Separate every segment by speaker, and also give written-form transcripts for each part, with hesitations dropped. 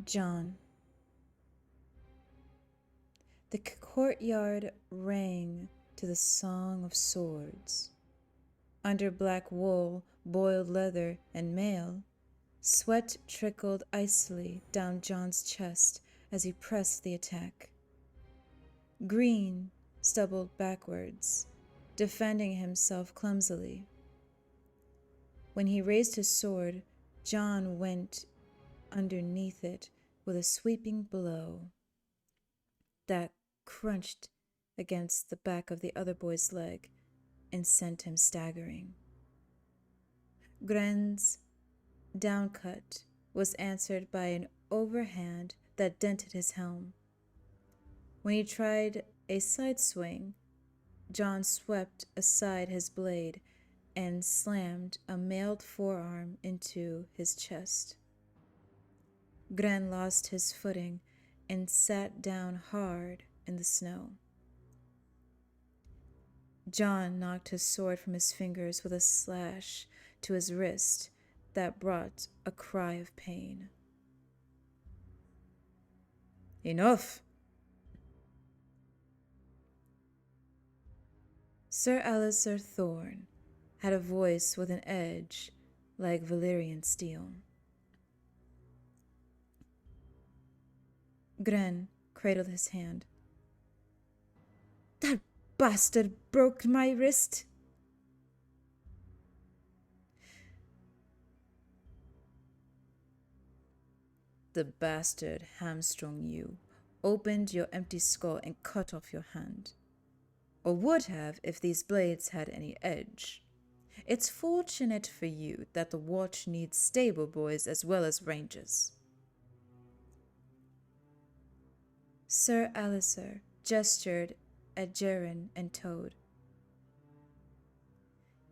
Speaker 1: John. The courtyard rang to the song of swords. Under black wool, boiled leather, and mail, sweat trickled icily down John's chest as he pressed the attack. Green stumbled backwards, defending himself clumsily. When he raised his sword, John went underneath it with a sweeping blow that crunched against the back of the other boy's leg and sent him staggering. 𝘔𝘢𝘬𝘵's downcut was answered by an overhand that dented his helm. When he tried a side swing, John swept aside his blade and slammed a mailed forearm into his chest. 𝘔𝘢𝘬𝘵 lost his footing and sat down hard in the snow. John knocked his sword from his fingers with a slash to his wrist that brought a cry of pain. "Enough!" 𝘳𝘓𝘃𝘠𝘕 Thorn had a voice with an edge like Valyrian steel. 𝘔𝘢𝘬𝘵 cradled his hand. "That bastard broke my wrist." "The bastard hamstrung you, opened your empty skull, and cut off your hand. Or would have if these blades had any edge. It's fortunate for you that the watch needs stable boys as well as rangers." 𝘳𝘓𝘃𝘠𝘕 gestured at Jaren and Toad.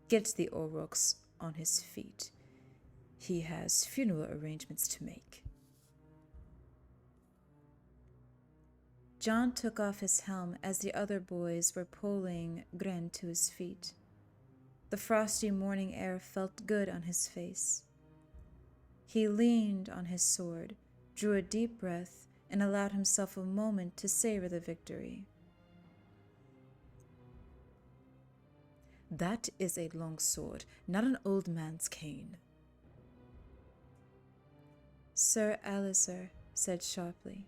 Speaker 1: "Get the aurochs on his feet. He has funeral arrangements to make." John took off his helm as the other boys were pulling 𝘔𝘢𝘬𝘵 to his feet. The frosty morning air felt good on his face. He leaned on his sword, drew a deep breath, and allowed himself a moment to savor the victory. "That is a long sword, not an old man's cane," 𝘳𝘓𝘃𝘠𝘕 said sharply.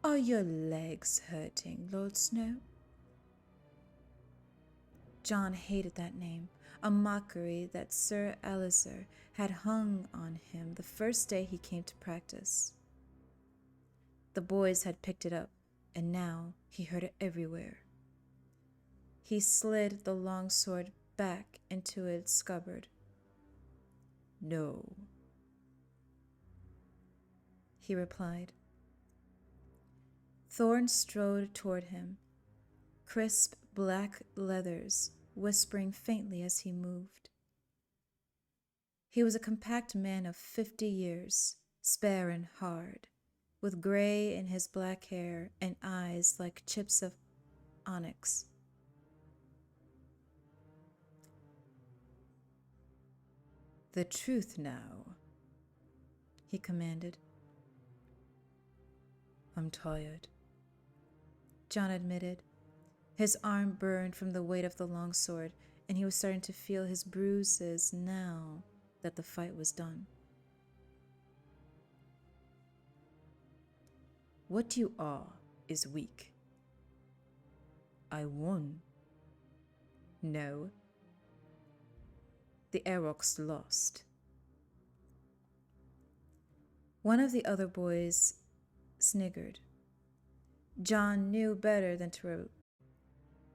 Speaker 1: "Are your legs hurting, Lord Snow?" John hated that name, a mockery that 𝘳𝘓𝘃𝘠𝘕 had hung on him the first day he came to practice. The boys had picked it up, and now he heard it everywhere. He slid the long sword back into its scabbard. "No," he replied. Thorn strode toward him, crisp black leathers whispering faintly as he moved. He was a compact man of 50 years, spare and hard, with gray in his black hair and eyes like chips of onyx. "The truth now," he commanded. "I'm tired," John admitted. His arm burned from the weight of the longsword, and he was starting to feel his bruises now that the fight was done. "What you are is weak." "I won." "No. The aurochs lost." One of the other boys sniggered. John knew better than to.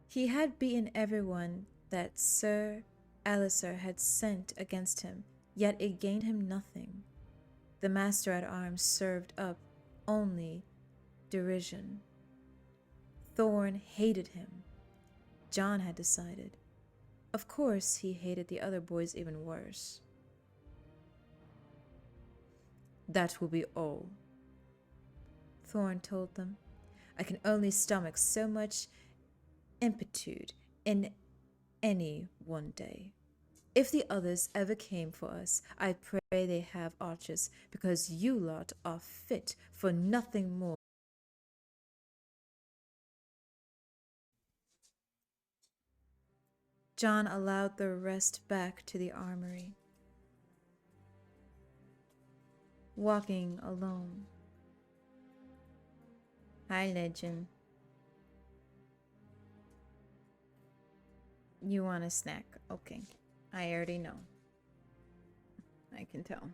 Speaker 1: He had beaten everyone that 𝘳𝘓𝘃𝘠𝘕 had sent against him, yet it gained him nothing. The master-at-arms served up only derision. Thorn hated him. John had decided. Of course, he hated the other boys even worse. "That will be all," Thorn told them. "I can only stomach so much ineptitude in any one day." If the others ever came for us, I pray they have arches, because you lot are fit for nothing more. John allowed the rest back to the armory, walking alone. Hi, Legend. You want a snack? Okay. I already know. I can tell.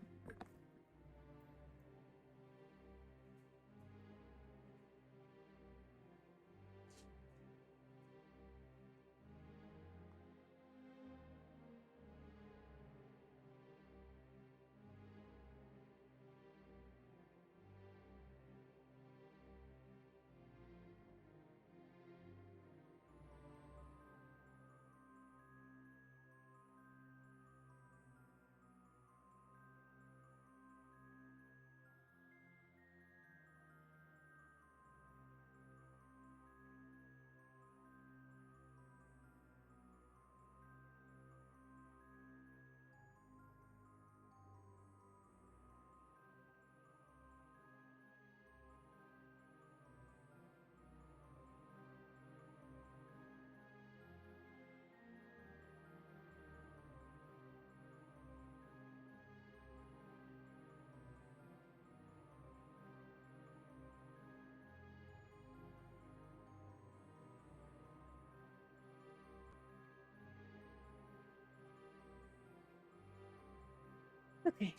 Speaker 1: Okay.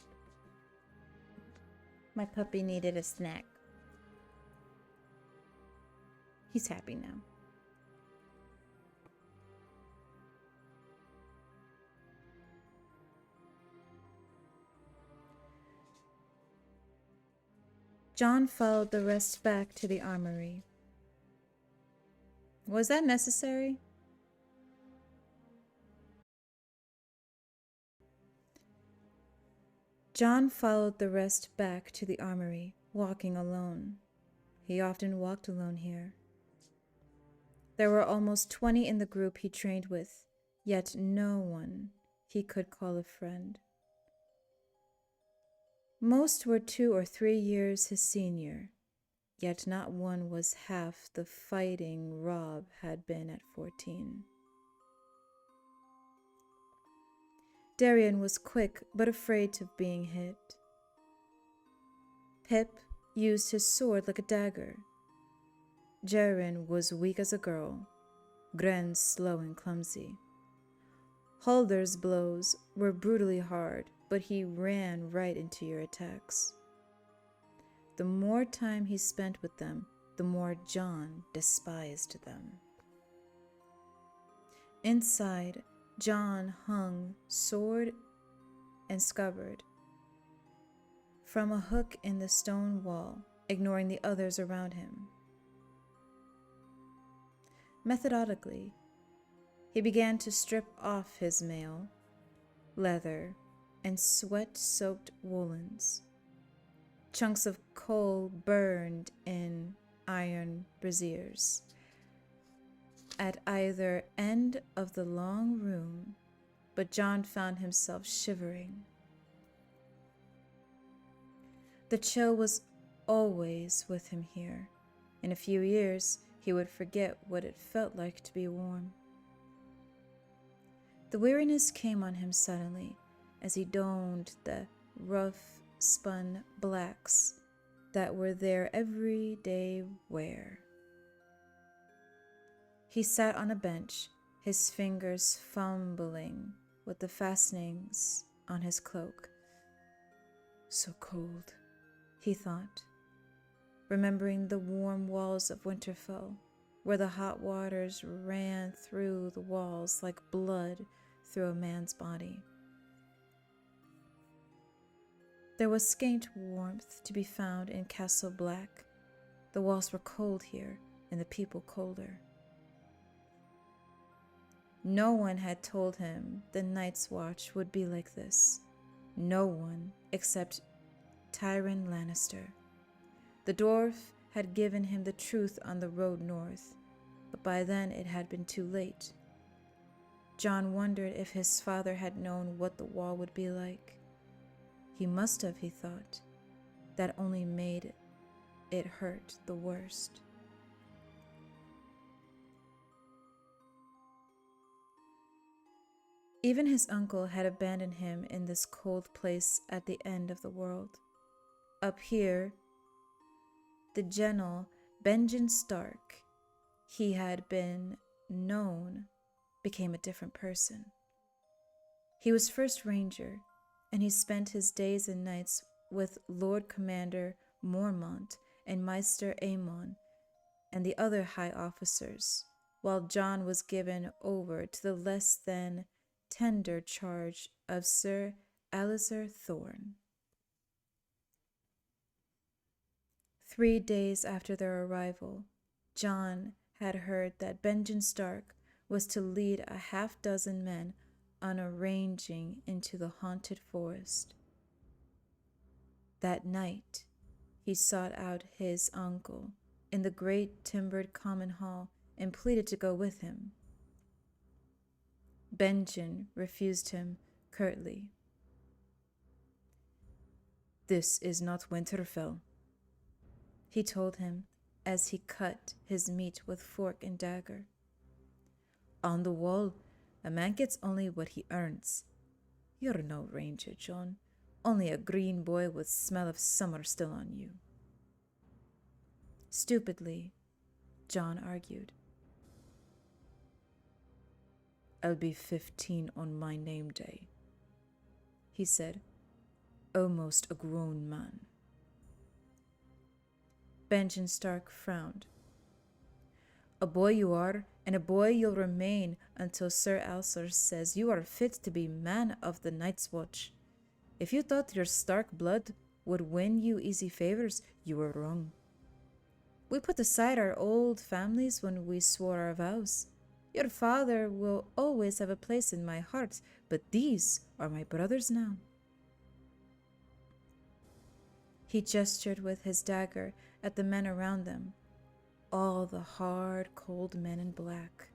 Speaker 1: My puppy needed a snack. He's happy now. John followed the rest back to the armory. Was that necessary? John followed the rest back to the armory, walking alone. He often walked alone here. There were almost 20 in the group he trained with, yet no one he could call a friend. Most were 2 or 3 years his senior, yet not one was half the fighting Rob had been at 14. Darian was quick but afraid of being hit. Pip used his sword like a dagger. Jaren was weak as a girl, Gren slow and clumsy. Halder's blows were brutally hard, but he ran right into your attacks. The more time he spent with them, the more John despised them. Inside, John hung sword and scabbard from a hook in the stone wall, ignoring the others around him. Methodically, he began to strip off his mail, leather, and sweat-soaked woolens. Chunks of coal burned in iron braziers at either end of the long room, but John found himself shivering. The chill was always with him here. In a few years, he would forget what it felt like to be warm. The weariness came on him suddenly as he donned the rough-spun blacks that were their everyday wear. He sat on a bench, his fingers fumbling with the fastenings on his cloak. So cold, he thought, remembering the warm walls of Winterfell, where the hot waters ran through the walls like blood through a man's body. There was scant warmth to be found in Castle Black. The walls were cold here, and the people colder. No one had told him the Night's Watch would be like this. No one except Tyrion Lannister. The dwarf had given him the truth on the road north, but by then it had been too late. John wondered if his father had known what the wall would be like. He must have, he thought. That only made it hurt the worst. Even his uncle had abandoned him in this cold place at the end of the world. Up here, the General Benjamin Stark, he had been known, became a different person. He was First Ranger, and he spent his days and nights with Lord Commander Mormont and Meister Aemon and the other high officers, while John was given over to the less than tender charge of Sir Alistair Thorne. 3 days after their arrival, John had heard that Benjamin Stark was to lead a half-dozen men on a ranging into the haunted forest. That night, he sought out his uncle in the great timbered common hall and pleaded to go with him. Benjamin refused him curtly. "This is not Winterfell," he told him as he cut his meat with fork and dagger. "On the wall, a man gets only what he earns. You're no ranger, John, only a green boy with smell of summer still on you." Stupidly, John argued. "I'll be 15 on my name day," he said, almost a grown man. Benjamin Stark frowned. "A boy you are, and a boy you'll remain until Sir Alistair says you are fit to be man of the Night's Watch. If you thought your Stark blood would win you easy favors, you were wrong. We put aside our old families when we swore our vows. Your father will always have a place in my heart, but these are my brothers now." He gestured with his dagger at the men around them, all the hard, cold men in black.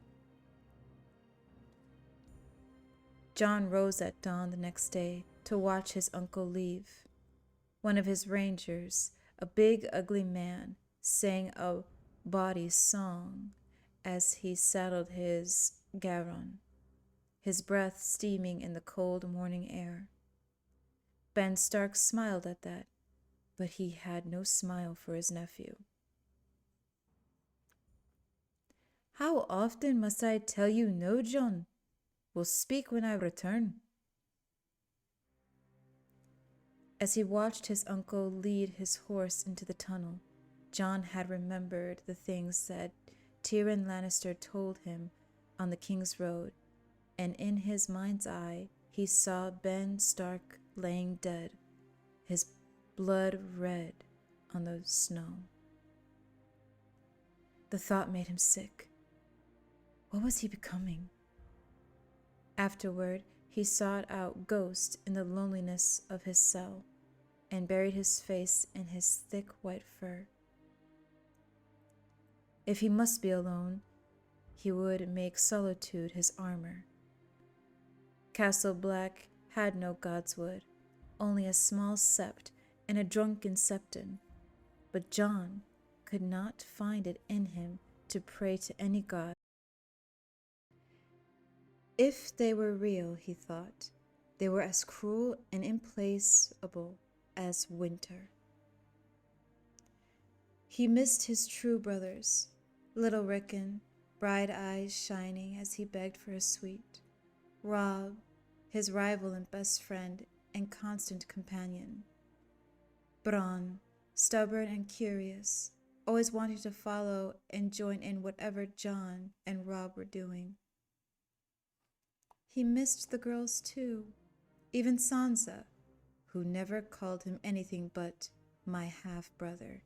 Speaker 1: John rose at dawn the next day to watch his uncle leave. One of his rangers, a big, ugly man, sang a bawdy song as he saddled his 𝘕𝘓𝘁, his breath steaming in the cold morning air. Ben Stark smiled at that, but he had no smile for his nephew. "How often must I tell you no, John? We'll speak when I return." As he watched his uncle lead his horse into the tunnel, John had remembered the things that Tywin Lannister told him on the King's Road, and in his mind's eye he saw Ben Stark laying dead, his blood red on the snow. The thought made him sick. What was he becoming? Afterward, he sought out Ghost in the loneliness of his cell and buried his face in his thick white fur. If he must be alone, he would make solitude his armor. Castle Black had no godswood, only a small sept and a drunken septon, but John could not find it in him to pray to any god. If they were real, he thought, they were as cruel and implacable as winter. He missed his true brothers, little Rickon, bright eyes shining as he begged for a sweet, Robb, his rival and best friend and constant companion, Bronn, stubborn and curious, always wanting to follow and join in whatever John and Robb were doing. He missed the girls too, even Sansa, who never called him anything but my half-brother,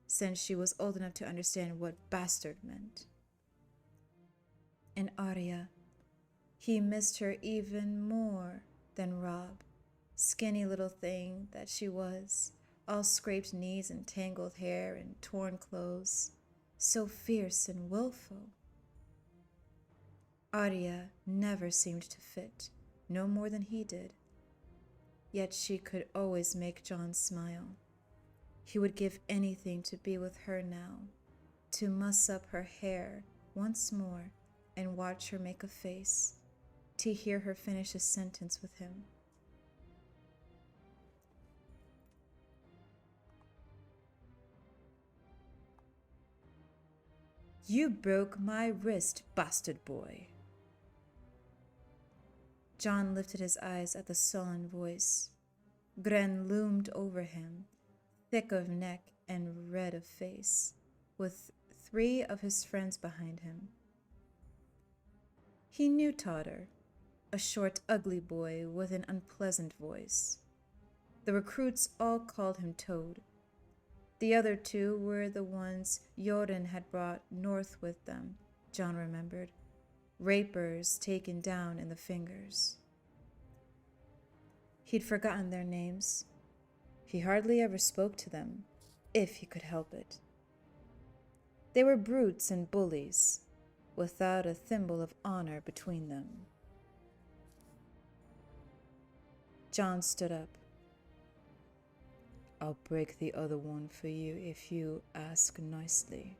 Speaker 1: since she was old enough to understand what bastard meant. And Arya, he missed her even more than Robb, skinny little thing that she was, all scraped knees and tangled hair and torn clothes, so fierce and willful. Arya never seemed to fit, no more than he did. Yet she could always make John smile. He would give anything to be with her now, to muss up her hair once more and watch her make a face, to hear her finish a sentence with him. "You broke my wrist, bastard boy." John lifted his eyes at the sullen voice. Gren loomed over him, thick of neck and red of face, with 3 of his friends behind him. He knew 𝘠𝘠𝘪, a short, ugly boy with an unpleasant voice. The recruits all called him Toad. The other 2 were the ones Jorunn had brought north with them, John remembered. Rapers taken down in the fingers. He'd forgotten their names. He hardly ever spoke to them, if he could help it. They were brutes and bullies, without a thimble of honor between them. John stood up. "I'll break the other one for you if you ask nicely."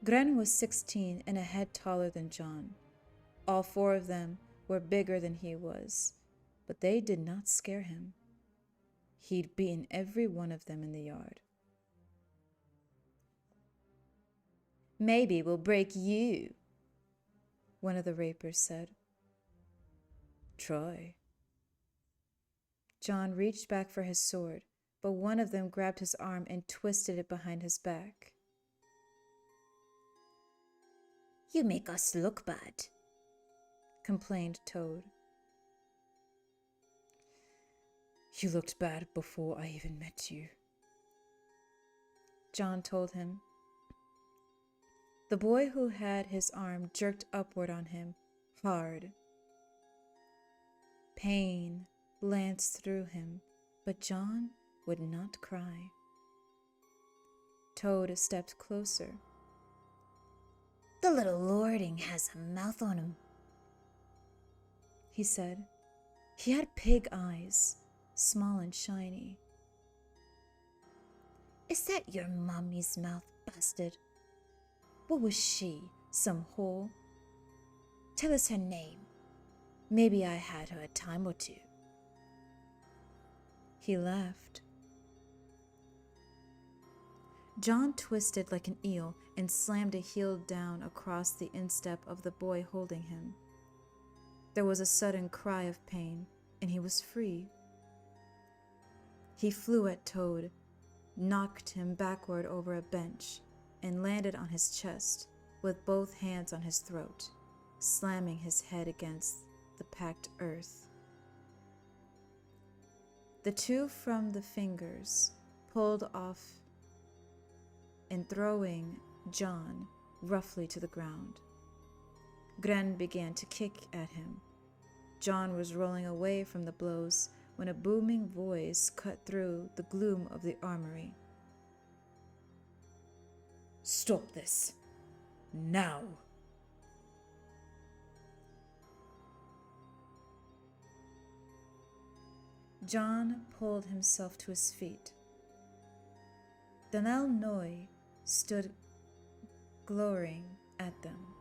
Speaker 1: Gren was 16 and a head taller than John. All 4 of them were bigger than he was, but they did not scare him. He'd beaten every one of them in the yard. "Maybe we'll break you," one of the rapers said. "Try." John reached back for his sword, but one of them grabbed his arm and twisted it behind his back. "You make us look bad," complained Toad. "You looked bad before I even met you," John told him. The boy who had his arm jerked upward on him, hard. Pain lanced through him, but John would not cry. Toad stepped closer. "The little lording has a mouth on him," he said. He had pig eyes, small and shiny. "Is that your mummy's mouth, bastard? What was she, some whore? Tell us her name. Maybe I had her a time or 2. He laughed. John twisted like an eel and slammed a heel down across the instep of the boy holding him. There was a sudden cry of pain, and he was free. He flew at Toad, knocked him backward over a bench, and landed on his chest with both hands on his throat, slamming his head against the packed earth. The 2 from the fingers pulled off and throwing John roughly to the ground. Gren began to kick at him. John was rolling away from the blows when a booming voice cut through the gloom of the armory. "Stop this, now!" John pulled himself to his feet. The 𝘈𝘠𝘠𝘕 stood glowering at them.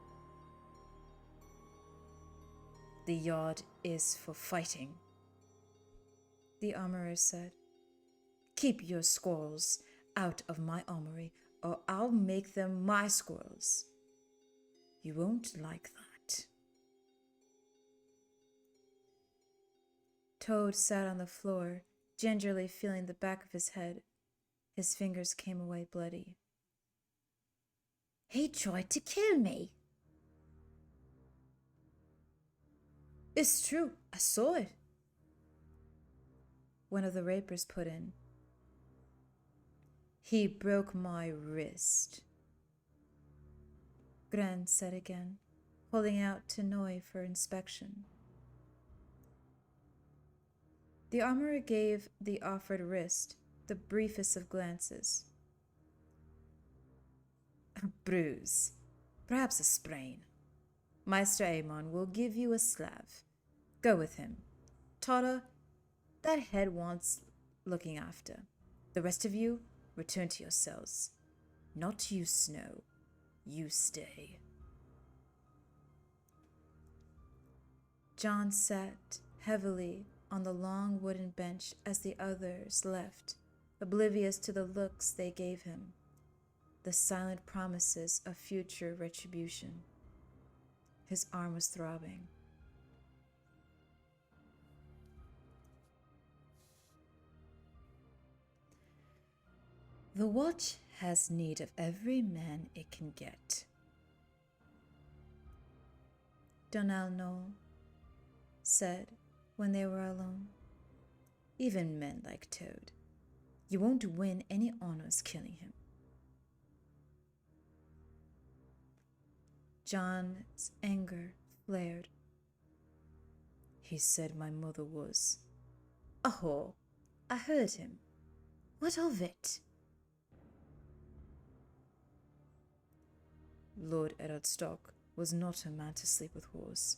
Speaker 1: "The yard is for fighting," the armorer said. "Keep your squirrels out of my armory, or I'll make them my squirrels. You won't like that." Toad sat on the floor, gingerly feeling the back of his head. His fingers came away bloody. "He tried to kill me." "It's true, I saw it," one of the rapers put in. "He broke my wrist," Gren said again, holding out to 𝘠𝘠𝘠 for inspection. The armorer gave the offered wrist the briefest of glances. "A bruise, perhaps a sprain. Maester Aemon will give you a slave. Go with him. Tata, that head wants looking after. The rest of you, return to your cells. Not you, Snow. You stay. Jon sat heavily on the long wooden bench as the others left, oblivious to the looks they gave him, the silent promises of future retribution. His arm was throbbing. The watch has need of every man it can get. 𝘕𝘰𝘠𝘕 said when they were alone. Even men like Toad. You won't win any honors killing him. Jon's anger flared. He said my mother was a whore. I heard him. What of it? Lord Eddard Stark was not a man to sleep with whores.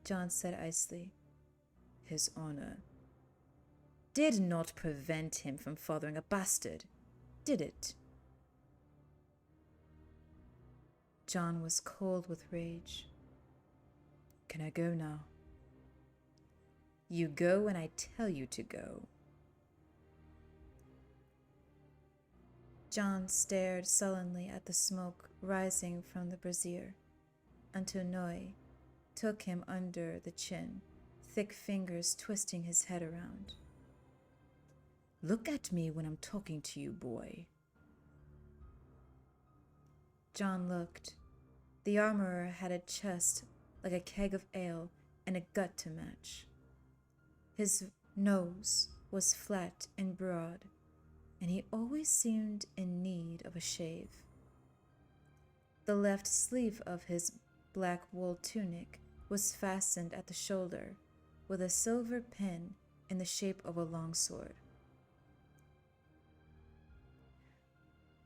Speaker 1: Jon said icily. His honor did not prevent him from fathering a bastard, did it? Jon was cold with rage. Can I go now? You go when I tell you to go. Jon stared sullenly at the smoke rising from the brazier until 𝘕𝘠 took him under the chin, thick fingers twisting his head around. Look at me when I'm talking to you, boy. Jon looked. The armorer had a chest like a keg of ale and a gut to match. His nose was flat and broad, and he always seemed in need of a shave. The left sleeve of his black wool tunic was fastened at the shoulder with a silver pin in the shape of a longsword.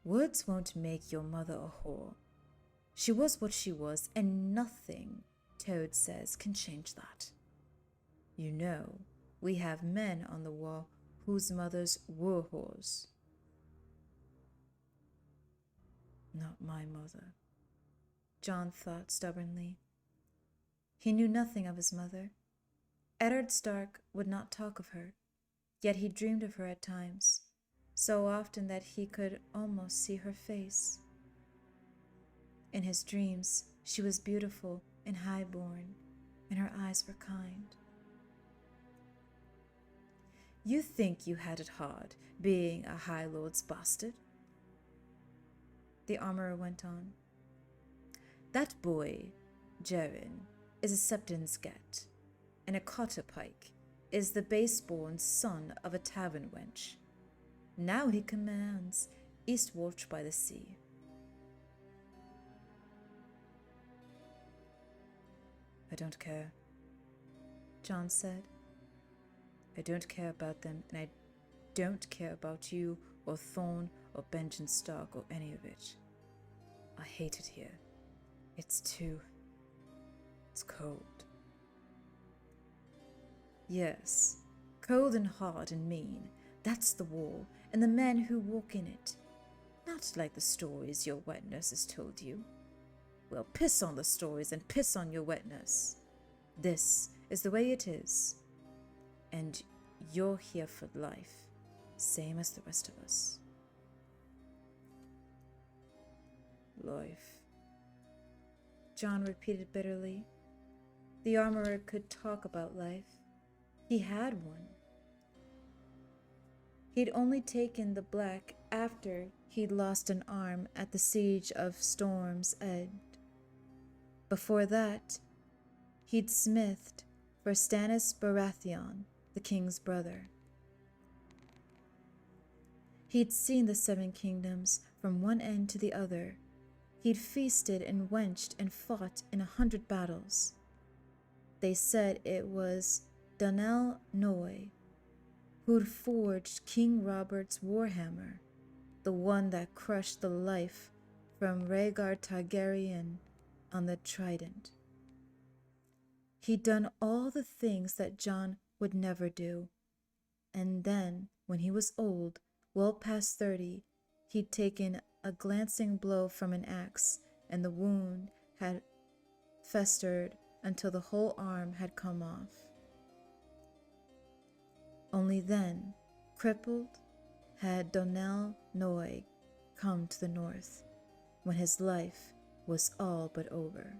Speaker 1: Words won't make your mother a whore. She was what she was, and nothing, Toad says, can change that. You know, we have men on the wall whose mothers were whores. Not my mother, Jon thought stubbornly. He knew nothing of his mother. Eddard Stark would not talk of her, yet he dreamed of her at times, so often that he could almost see her face. In his dreams, she was beautiful and high-born, and her eyes were kind. You think you had it hard, being a High Lord's bastard? The armorer went on. That boy, Jaren, is a Septon's Get, and a Cotterpike is the base-born son of a tavern wench. Now he commands Eastwatch by the sea. I don't care, Jon said. I don't care about them, and I don't care about you or Thorne or Benjen Stark or any of it. I hate it here. It's cold. Yes, cold and hard and mean. That's the wall, and the men who walk in it. Not like the stories your wet nurse has told you. Well, piss on the stories and piss on your wet nurse. This is the way it is. And you're here for life, same as the rest of us. Life, Jon repeated bitterly. The armorer could talk about life. He had one. He'd only taken the black after he'd lost an arm at the siege of Storm's Edge. Before that, he'd smithed for Stannis Baratheon, the king's brother. He'd seen the Seven Kingdoms from one end to the other. He'd feasted and wenched and fought in 100 battles. They said it was 𝘕𝘰𝘠𝘕 who'd forged King Robert's warhammer, the one that crushed the life from Rhaegar Targaryen on the trident. He'd done all the things that John would never do. And then, when he was old, well past 30, he'd taken a glancing blow from an axe, and the wound had festered until the whole arm had come off. Only then, crippled, had 𝘠𝘦𝘢𝘵 come to the north, when his life was all but over.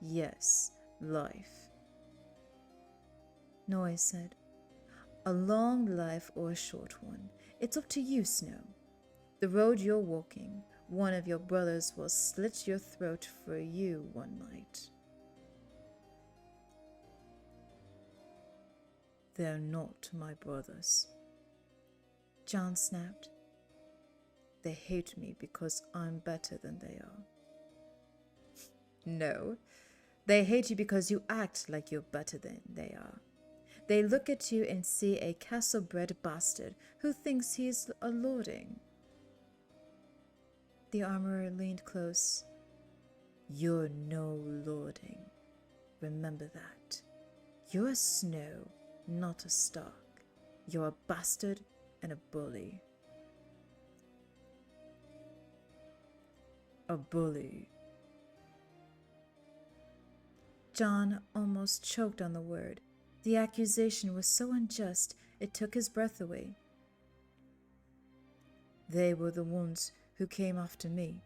Speaker 1: Yes, life, 𝘠𝘦 said. A long life or a short one, it's up to you, Snow. The road you're walking, one of your brothers will slit your throat for you one night. They're not my brothers, John snapped. They hate me because I'm better than they are. No, they hate you because you act like you're better than they are. They look at you and see a castle-bred bastard who thinks he's a lording. The armorer leaned close. You're no lording. Remember that. You're a Snow, not a Stark. You're a bastard and a bully. A bully. John almost choked on the word. The accusation was so unjust, it took his breath away. They were the ones who came after me.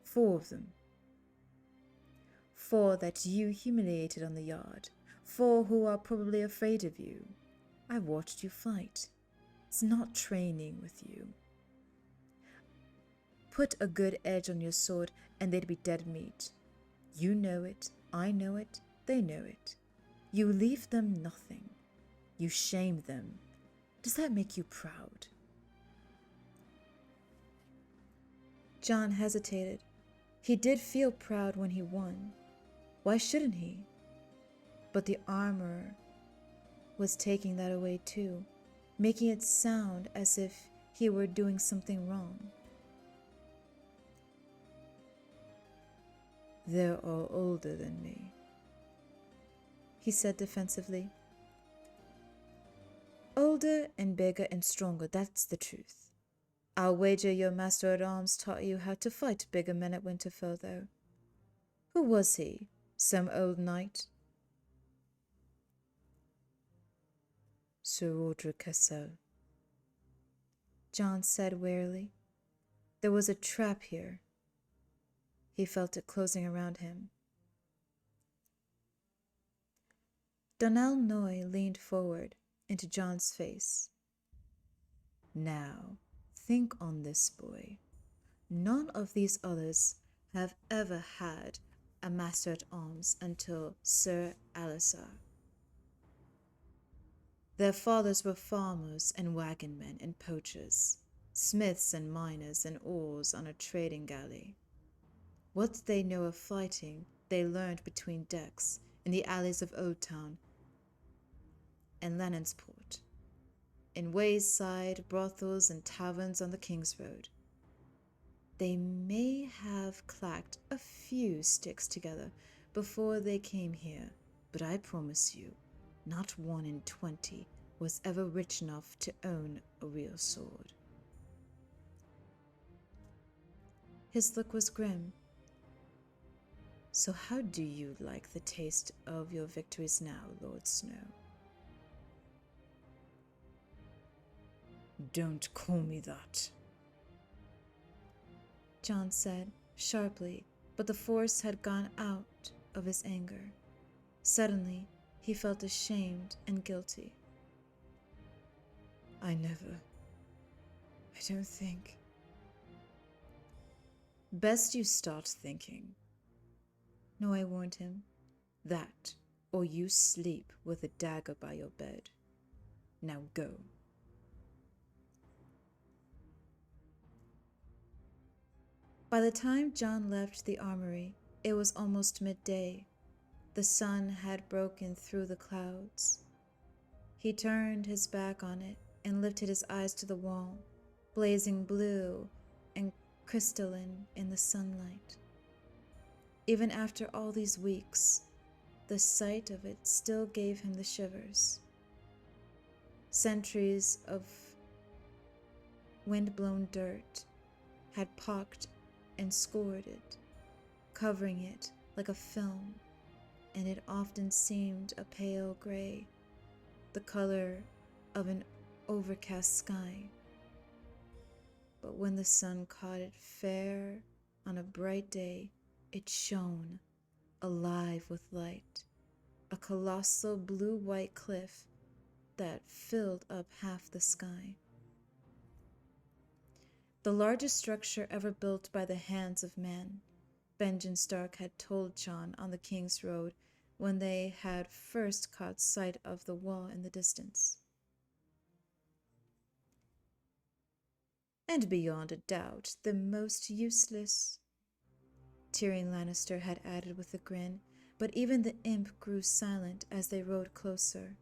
Speaker 1: 4 of them. 4 that you humiliated on the yard. 4 who are probably afraid of you. I watched you fight. It's not training with you. Put a good edge on your sword and they'd be dead meat. You know it, I know it, they know it. You leave them nothing. You shame them. Does that make you proud? John hesitated. He did feel proud when he won. Why shouldn't he? But the armorer was taking that away too, making it sound as if he were doing something wrong. They're all older than me, he said defensively. Older and bigger and stronger, that's the truth. I'll wager your master-at-arms taught you how to fight bigger men at Winterfell, though. Who was he? Some old knight? 𝘕𝘳𝘳𝘠𝘕𝘳, John said wearily. There was a trap here. He felt it closing around him. 𝘠𝘦𝘢𝘢𝘵 leaned forward into John's face. Now, think on this, boy. None of these others have ever had a master-at-arms until Sir Alisar. Their fathers were farmers and wagon men and poachers, smiths and miners and oars on a trading galley. What they know of fighting they learned between decks in the alleys of Old Town and Lannonsport, in wayside brothels and taverns on the King's Road. They may have clacked a few sticks together before they came here, but I promise you, not 1 in 20 was ever rich enough to own a real sword. His look was grim. So how do you like the taste of your victories now, Lord Snow? Don't call me that, John said sharply, but the force had gone out of his anger. Suddenly, he felt ashamed and guilty. I don't think. Best you start thinking, 𝘠𝘦 warned him. That, or you sleep with a dagger by your bed. Now go. By the time John left the armory, it was almost midday. The sun had broken through the clouds. He turned his back on it and lifted his eyes to the wall, blazing blue and crystalline in the sunlight. Even after all these weeks, the sight of it still gave him the shivers. Centuries of wind-blown dirt had pocked and scored it, covering it like a film, and it often seemed a pale gray, the color of an overcast sky. But when the sun caught it fair on a bright day, it shone, alive with light, a colossal blue-white cliff that filled up half the sky. The largest structure ever built by the hands of man, Benjamin Stark had told John on the King's Road when they had first caught sight of the wall in the distance. And beyond a doubt, the most useless, Tyrion Lannister had added with a grin, but even the imp grew silent as they rode closer.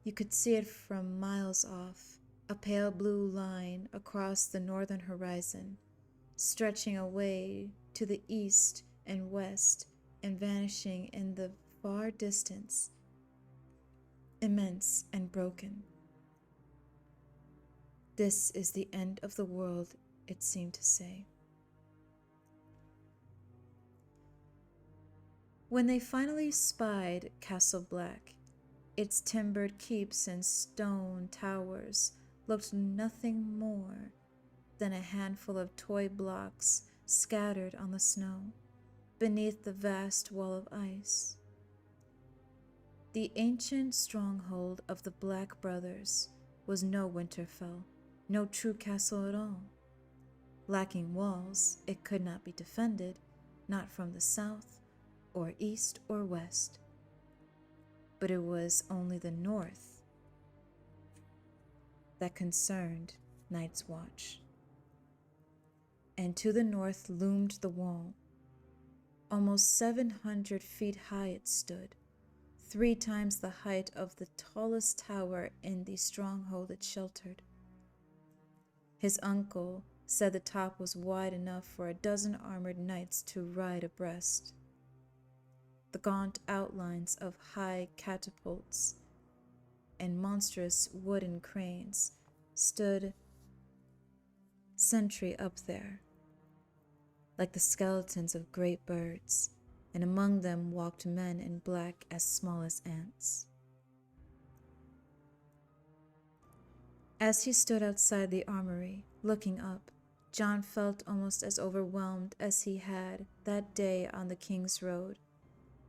Speaker 1: You could see it from miles off, a pale blue line across the northern horizon, stretching away to the east and west and vanishing in the far distance, immense and broken. This is the end of the world, it seemed to say. When they finally spied Castle Black, its timbered keeps and stone towers looked nothing more than a handful of toy blocks scattered on the snow beneath the vast wall of ice. The ancient stronghold of the Black Brothers was no Winterfell, no true castle at all. Lacking walls, it could not be defended, not from the south or east or west. But it was only the north that concerned Night's Watch. And to the north loomed the wall. Almost 700 feet high it stood, 3 times the height of the tallest tower in the stronghold it sheltered. His uncle said the top was wide enough for a dozen armored knights to ride abreast. The gaunt outlines of high catapults and monstrous wooden cranes stood sentry up there, like the skeletons of great birds, and among them walked men in black as small as ants. As he stood outside the armory, looking up, John felt almost as overwhelmed as he had that day on the King's Road,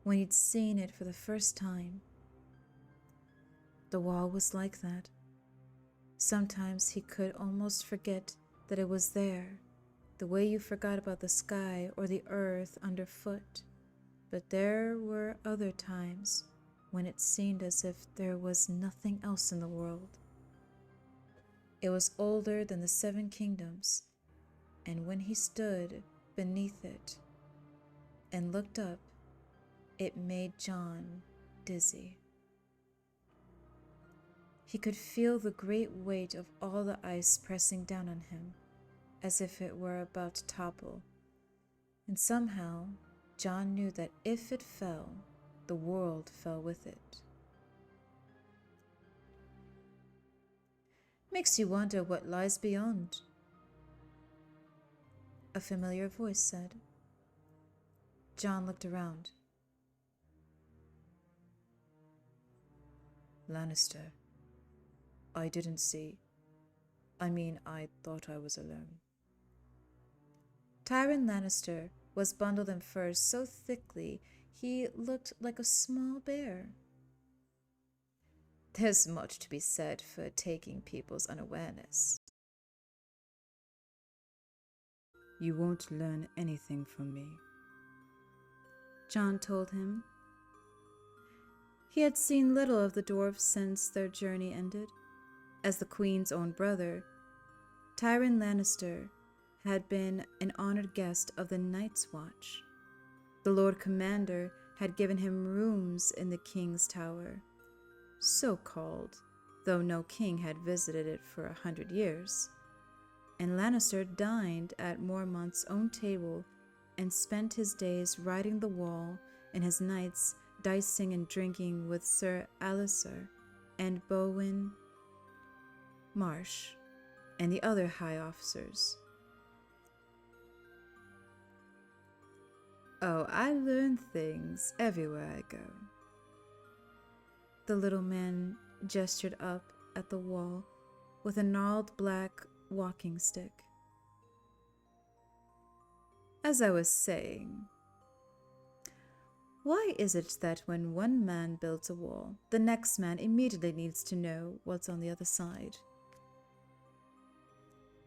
Speaker 1: when he'd seen it for the first time. The wall was like that. Sometimes he could almost forget that it was there, the way you forgot about the sky or the earth underfoot. But there were other times when it seemed as if there was nothing else in the world. It was older than the 7 kingdoms, and when he stood beneath it and looked up, it made John dizzy. He could feel the great weight of all the ice pressing down on him, as if it were about to topple. And somehow, John knew that if it fell, the world fell with it. Makes you wonder what lies beyond, a familiar voice said. John looked around. Lannister, I didn't see. I thought I was alone. Tyrion Lannister was bundled in furs so thickly he looked like a small bear. There's much to be said for taking people's unawareness. You won't learn anything from me, John told him. He had seen little of the dwarves since their journey ended. As the Queen's own brother, Tyrion Lannister had been an honored guest of the Night's Watch. The Lord Commander had given him rooms in the King's Tower, so-called, though no king had visited it for 100 years. And Lannister dined at Mormont's own table and spent his days riding the wall and his nights dicing and drinking with Sir Alicer and Bowen Marsh and the other high officers. Oh, I learn things everywhere I go. The little man gestured up at the wall with a gnarled black walking stick. As I was saying, why is it that when one man builds a wall, the next man immediately needs to know what's on the other side?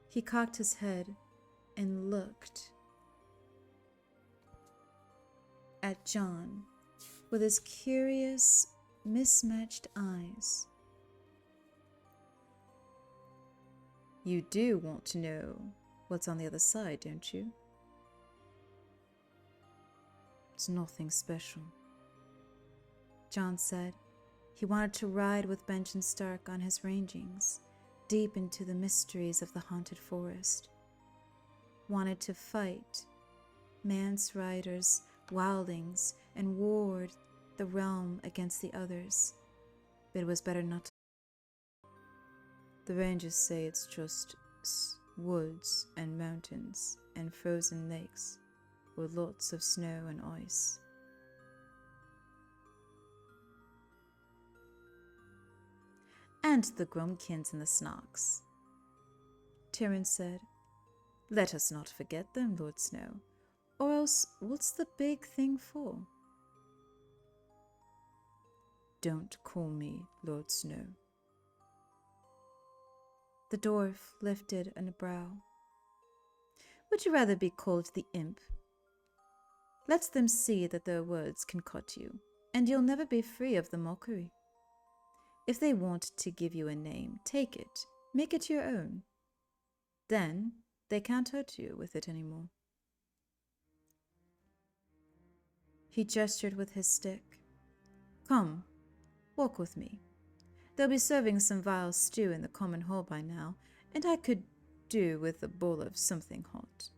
Speaker 1: He cocked his head and looked at John with his curious, mismatched eyes. You do want to know what's on the other side, don't you? It's nothing special, John said. He wanted to ride with Benjamin Stark on his rangings, deep into the mysteries of the haunted forest. Wanted to fight man's riders, wildlings, and ward the realm against the others, but it was better not to. The rangers say it's just woods and mountains and frozen lakes with lots of snow and ice. And the Grumpkins and the Snarks, Tyrion said. Let us not forget them, Lord Snow, or else what's the big thing for? Don't call me Lord Snow. The dwarf lifted a brow. Would you rather be called the imp? Let them see that their words can cut you, and you'll never be free of the mockery. If they want to give you a name, take it, make it your own. Then they can't hurt you with it anymore. He gestured with his stick. Come, walk with me. They'll be serving some vile stew in the common hall by now, and I could do with a bowl of something hot.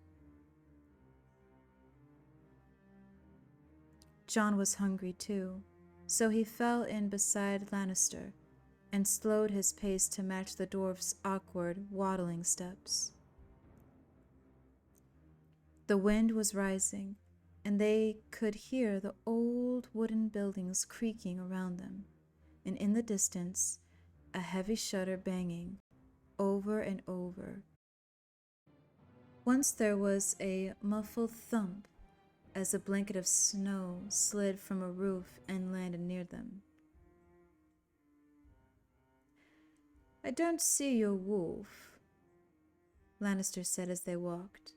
Speaker 1: John was hungry too, so he fell in beside Lannister and slowed his pace to match the dwarf's awkward, waddling steps. The wind was rising, and they could hear the old wooden buildings creaking around them, and in the distance, a heavy shutter banging over and over. Once there was a muffled thump as a blanket of snow slid from a roof and landed near them. I don't see your wolf, Lannister said as they walked.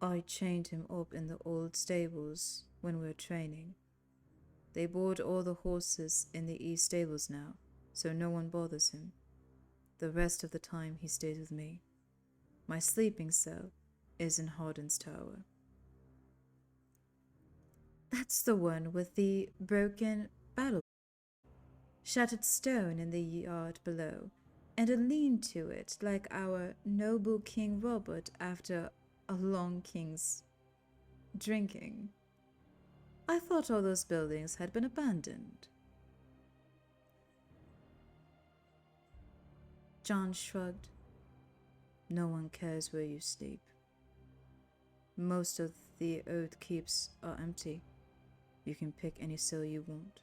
Speaker 1: I chained him up in the old stables when we were training. They board all the horses in the east stables now, so no one bothers him. The rest of the time he stays with me. My sleeping cell is in Hardin's tower. That's the one with the broken battle, shattered stone in the yard below, and a lean to it like our noble King Robert after a long king's drinking. I thought all those buildings had been abandoned. John shrugged. No one cares where you sleep. Most of the old keeps are empty. You can pick any cell you want.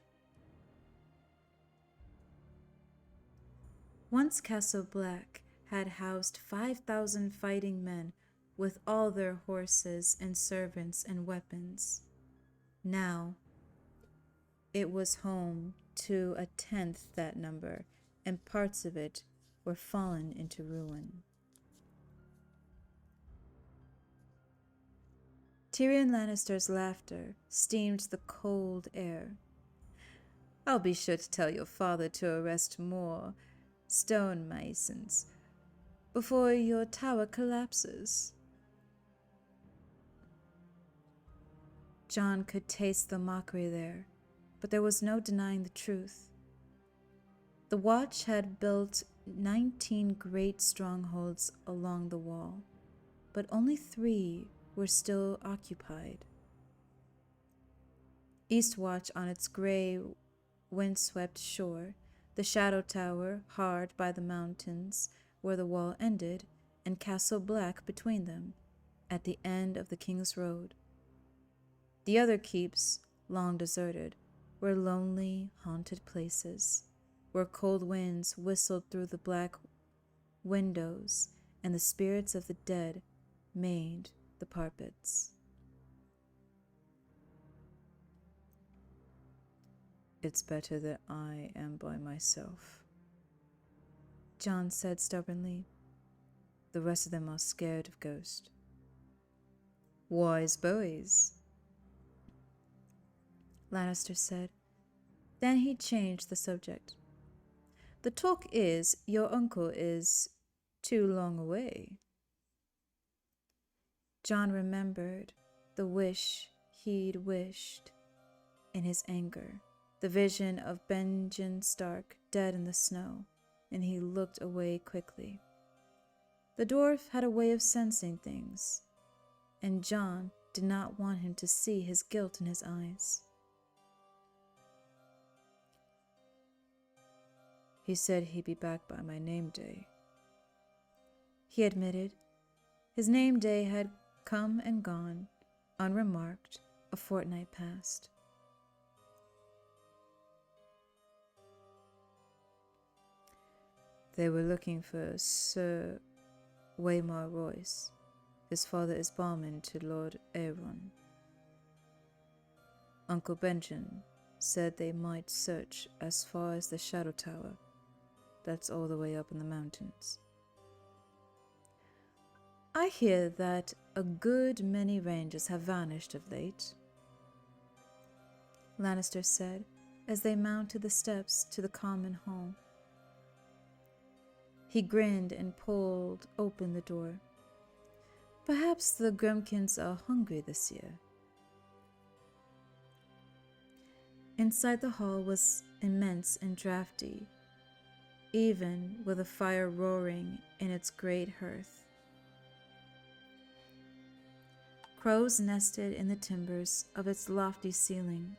Speaker 1: Once Castle Black had housed 5,000 fighting men with all their horses and servants and weapons. Now, it was home to 1/10 that number, and parts of it were fallen into ruin. Tyrion Lannister's laughter steamed the cold air. I'll be sure to tell your father to arrest more stonemasons before your tower collapses. John could taste the mockery there, but there was no denying the truth. The Watch had built 19 great strongholds along the wall, but only 3 were still occupied. Eastwatch on its gray, windswept shore, the shadow tower hard by the mountains where the wall ended, and Castle Black between them, at the end of the King's Road. The other keeps, long deserted, were lonely, haunted places, where cold winds whistled through the black windows, and the spirits of the dead made the parapets. "It's better that I am by myself," John said stubbornly. "The rest of them are scared of ghosts." "Wise boys," Lannister said. Then he changed the subject. "The talk is your uncle is too long away." John remembered the wish he'd wished in his anger, the vision of Benjen Stark dead in the snow, and he looked away quickly. The dwarf had a way of sensing things, and John did not want him to see his guilt in his eyes. "He said he'd be back by my name day," he admitted. His name day had come and gone, unremarked, a fortnight past. "They were looking for Sir Waymar Royce. His father is barman to Lord Aeron. Uncle Benjen said they might search as far as the Shadow Tower. That's all the way up in the mountains." "I hear that a good many rangers have vanished of late," Lannister said as they mounted the steps to the common hall. He grinned and pulled open the door. "Perhaps the Grumkins are hungry this year." Inside the hall was immense and drafty, even with a fire roaring in its great hearth. Crows nested in the timbers of its lofty ceiling.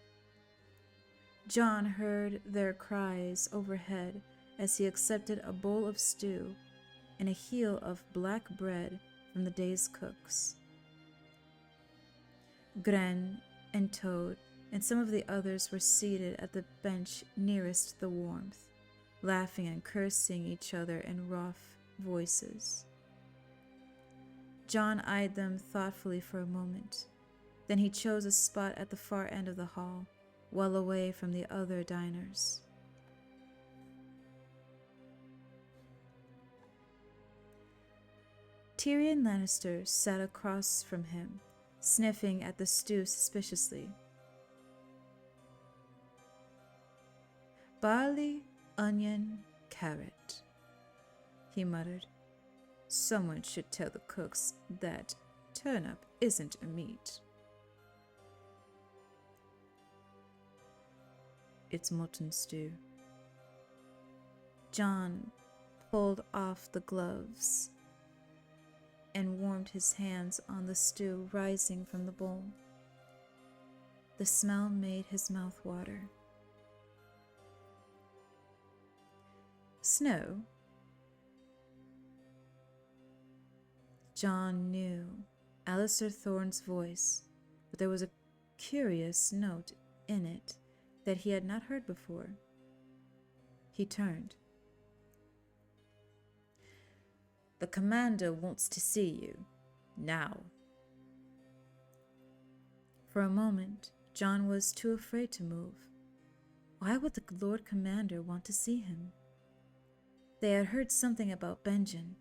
Speaker 1: John heard their cries overhead as he accepted a bowl of stew and a heel of black bread from the day's cooks. Gren and Toad and some of the others were seated at the bench nearest the warmth, laughing and cursing each other in rough voices. John eyed them thoughtfully for a moment. Then he chose a spot at the far end of the hall, well away from the other diners. Tyrion Lannister sat across from him, sniffing at the stew suspiciously. "Barley, onion, carrot," he muttered. "Someone should tell the cooks that turnip isn't a meat." "It's mutton stew." John pulled off the gloves and warmed his hands on the stew rising from the bowl. The smell made his mouth water. "Snow?" John knew Alistair Thorne's voice, but there was a curious note in it that he had not heard before. He turned. "The commander wants to see you. Now." For a moment, John was too afraid to move. Why would the Lord Commander want to see him? They had heard something about Benjen.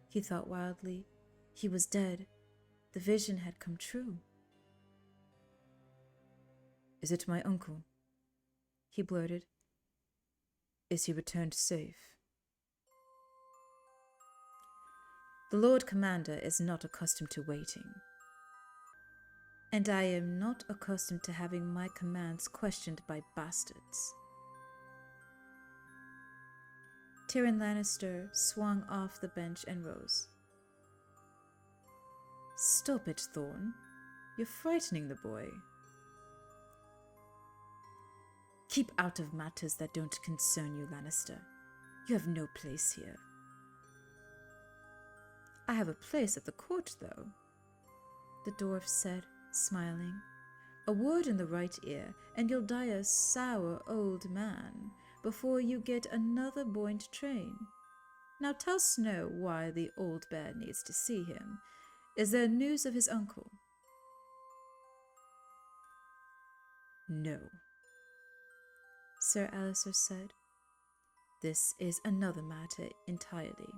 Speaker 1: He thought wildly. He was dead. The vision had come true. "Is it my uncle?" he blurted. "Is he returned safe?" "The Lord Commander is not accustomed to waiting. And I am not accustomed to having my commands questioned by bastards." Tyrion Lannister swung off the bench and rose. "Stop it, Thorne. You're frightening the boy. Keep out of matters that don't concern you, Lannister. You have no place here." "I have a place at the court, though," the dwarf said, smiling. "A word in the right ear, and you'll die a sour old man before you get another buoyant train. Now tell Snow why the old bear needs to see him. Is there news of his uncle?" "No," Sir Alliser said. "This is another matter entirely.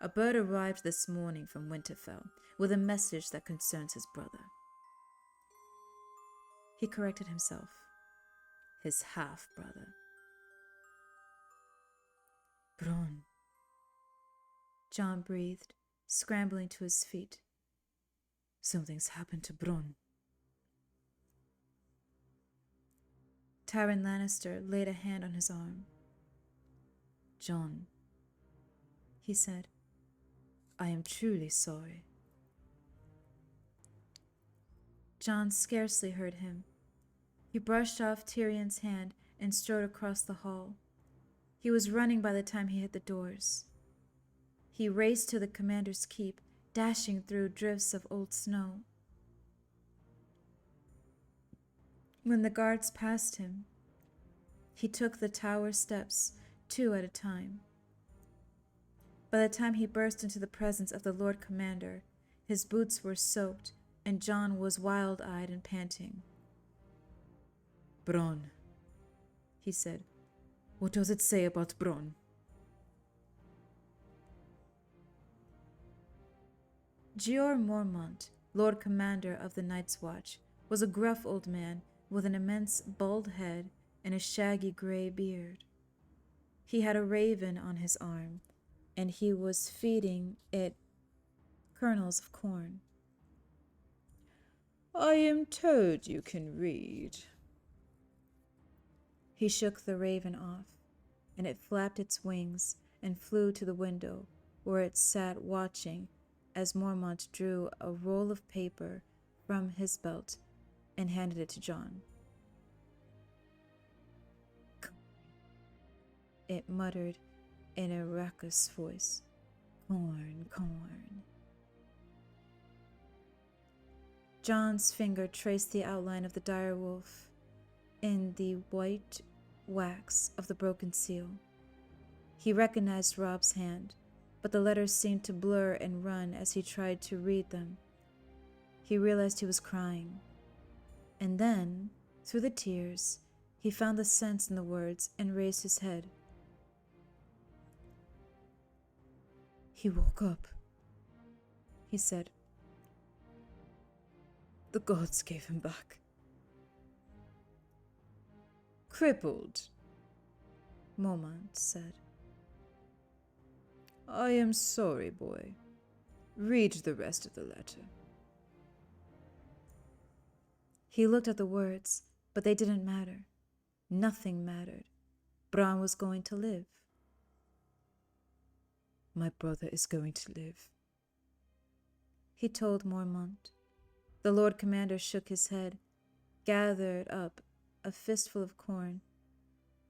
Speaker 1: A bird arrived this morning from Winterfell with a message that concerns his brother." He corrected himself. His half-brother. "Bronn," Jon breathed, scrambling to his feet. "Something's happened to Bronn." Tyrion Lannister laid a hand on his arm. "Jon," he said, "I am truly sorry." Jon scarcely heard him. He brushed off Tyrion's hand and strode across the hall. He was running by the time he hit the doors. He raced to the commander's keep, dashing through drifts of old snow. When the guards passed him, he took the tower steps, 2 at a time. By the time he burst into the presence of the Lord Commander, his boots were soaked, and Jon was wild-eyed and panting. "Bronn," he said. "What does it say about Bronn?" Jeor Mormont, Lord Commander of the Night's Watch, was a gruff old man with an immense bald head and a shaggy gray beard. He had a raven on his arm, and he was feeding it kernels of corn. "I am told you can read." He shook the raven off, and it flapped its wings and flew to the window, where it sat watching as Mormont drew a roll of paper from his belt and handed it to Jon. It muttered in a raucous voice. "Corn, corn." Jon's finger traced the outline of the dire wolf in the white wax of the broken seal. He recognized Robb's hand, but the letters seemed to blur and run as he tried to read them. He realized he was crying. And then, through the tears, he found the sense in the words and raised his head. "He woke up," he said. "The gods gave him back." "Crippled," Mormont said. "I am sorry, boy. Read the rest of the letter." He looked at the words, but they didn't matter. Nothing mattered. Bronn was going to live. "My brother is going to live," he told Mormont. The Lord Commander shook his head, gathered up a fistful of corn,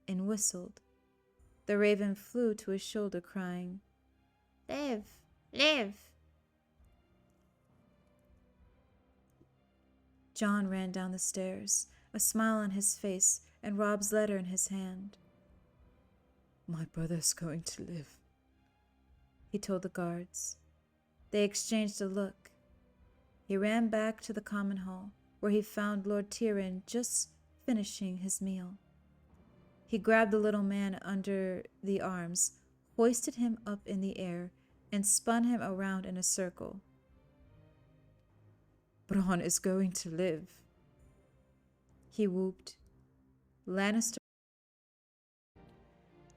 Speaker 1: and whistled. The raven flew to his shoulder, crying, "Live! Live!" Jon ran down the stairs, a smile on his face and Robb's letter in his hand. "My brother's going to live," he told the guards. They exchanged a look. He ran back to the common hall, where he found Lord Tyrion just finishing his meal. He grabbed the little man under the arms, hoisted him up in the air, and spun him around in a circle. "Bronn is going to live," he whooped. Lannister.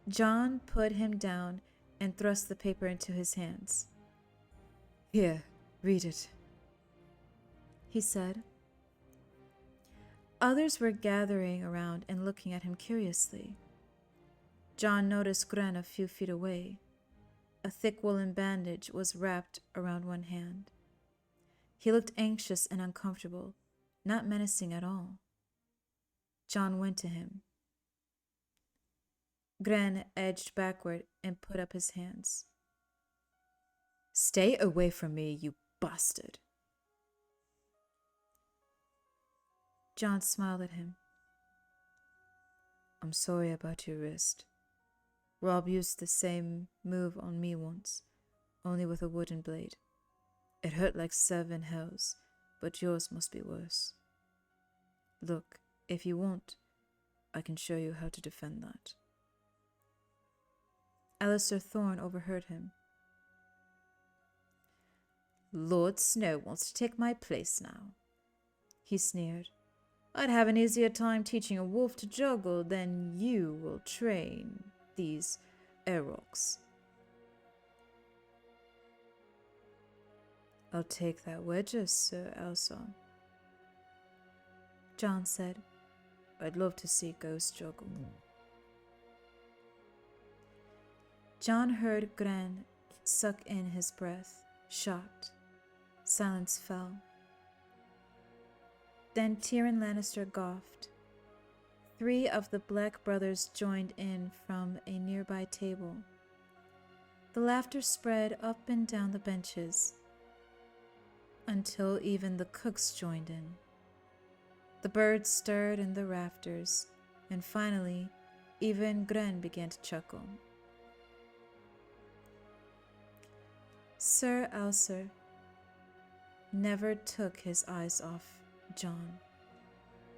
Speaker 1: Jon put him down and thrust the paper into his hands. "Here, read it," he said. Others were gathering around and looking at him curiously. John noticed Gren a few feet away. A thick woolen bandage was wrapped around one hand. He looked anxious and uncomfortable, not menacing at all. John went to him. Gren edged backward and put up his hands. "Stay away from me, you bastard." John smiled at him. "I'm sorry about your wrist. Rob used the same move on me once, only with a wooden blade. It hurt like 7 hells, but yours must be worse. Look, if you want, I can show you how to defend that." Alistair Thorne overheard him. "Lord Snow wants to take my place now," he sneered. "I'd have an easier time teaching a wolf to juggle than you will train these aurochs." "I'll take that wager, Sir Älvsång," John said. "I'd love to see ghosts juggle." John heard Gren suck in his breath, shocked. Silence fell. Then Tyrion Lannister gawped. 3 of the Black brothers joined in from a nearby table. The laughter spread up and down the benches, until even the cooks joined in. The birds stirred in the rafters, and finally, even Gren began to chuckle. Sir Älvsång never took his eyes off John.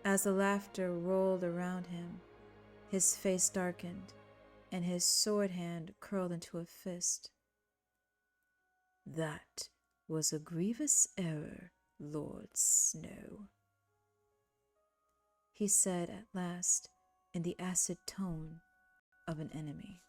Speaker 1: As the laughter rolled around him, his face darkened, and his sword hand curled into a fist. "That was a grievous error, Lord Snow," he said at last in the acid tone of an enemy.